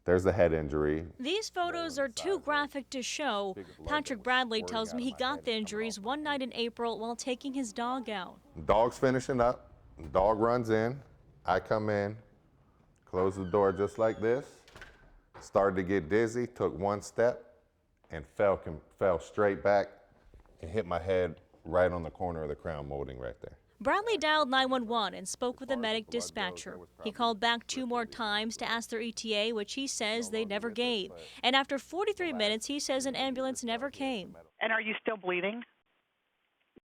There's a head injury. These photos are too graphic to show. Patrick Bradley tells me he got the injuries one night in April while taking his dog out. Dog's finishing up. Dog runs in. I come in, close the door just like this. Started to get dizzy, took one step, and fell straight back and hit my head right on the corner of the crown molding right there. Bradley dialed 911 and spoke with a medic dispatcher. He called back 2 more times to ask their ETA, which he says they never gave. And after 43 minutes, he says an ambulance never came. And are you still bleeding?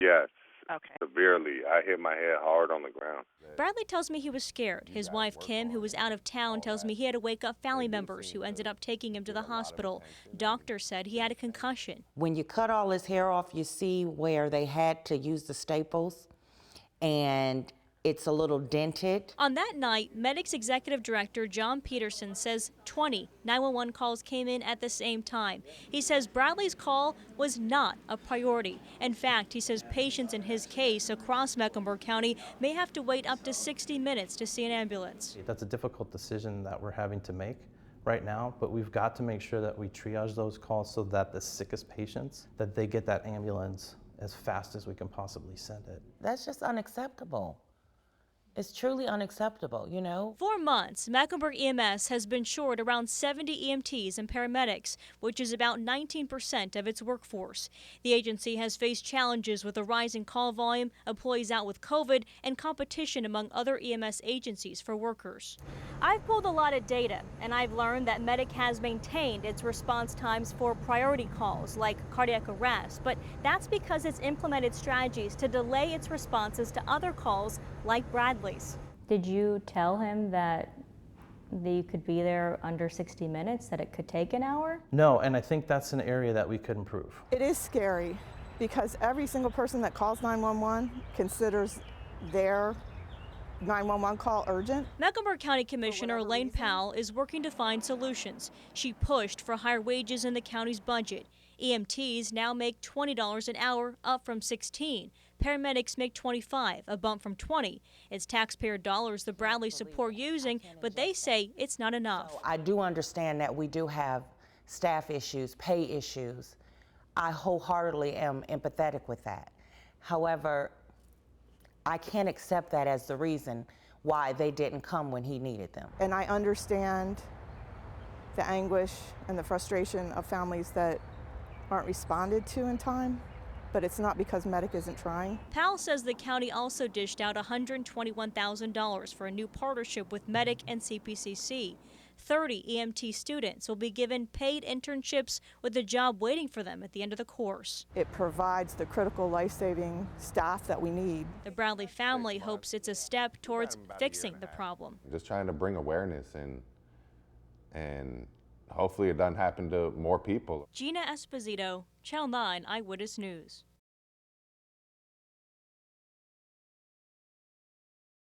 Yes. Okay. Severely. I hit my head hard on the ground. Bradley tells me he was scared. His wife, Kim, who was out of town, tells me he had to wake up family members who ended up taking him to the hospital. Doctor said he had a concussion. When you cut all his hair off, you see where they had to use the staples, and it's a little dented. On that night, Medics Executive Director John Peterson says 20 911 calls came in at the same time. He says Bradley's call was not a priority. In fact, he says patients in his case across Mecklenburg County may have to wait up to 60 minutes to see an ambulance. That's a difficult decision that we're having to make right now, but we've got to make sure that we triage those calls so that the sickest patients, that they get that ambulance as fast as we can possibly send it. That's just unacceptable. It's truly unacceptable, you know? For months, Mecklenburg EMS has been short around 70 EMTs and paramedics, which is about 19% of its workforce. The agency has faced challenges with a rising call volume, employees out with COVID, and competition among other EMS agencies for workers. I've pulled a lot of data, and I've learned that Medic has maintained its response times for priority calls like cardiac arrest, but that's because it's implemented strategies to delay its responses to other calls like Bradley's. Did you tell him that you could be there under 60 minutes, that it could take an hour? No, and I think that's an area that we could improve. It is scary because every single person that calls 911 considers their 911 call urgent. Mecklenburg County Commissioner Elaine Powell is working to find solutions. She pushed for higher wages in the county's budget. EMTs now make $20 an hour, up from $16. Paramedics make $25, a bump from $20. It's taxpayer dollars the Bradley support using, but they say it's not enough. I do understand that we do have staff issues, pay issues. I wholeheartedly am empathetic with that. However, I can't accept that as the reason why they didn't come when he needed them. And I understand the anguish and the frustration of families that aren't responded to in time, but it's not because Medic isn't trying. Powell says the county also dished out $121,000 for a new partnership with Medic and CPCC. 30 EMT students will be given paid internships with a job waiting for them at the end of the course. It provides the critical life-saving staff that we need. The Bradley family hopes it's a step towards fixing the problem. Just trying to bring awareness and hopefully it doesn't happen to more people. Gina Esposito, Channel 9 Eyewitness News.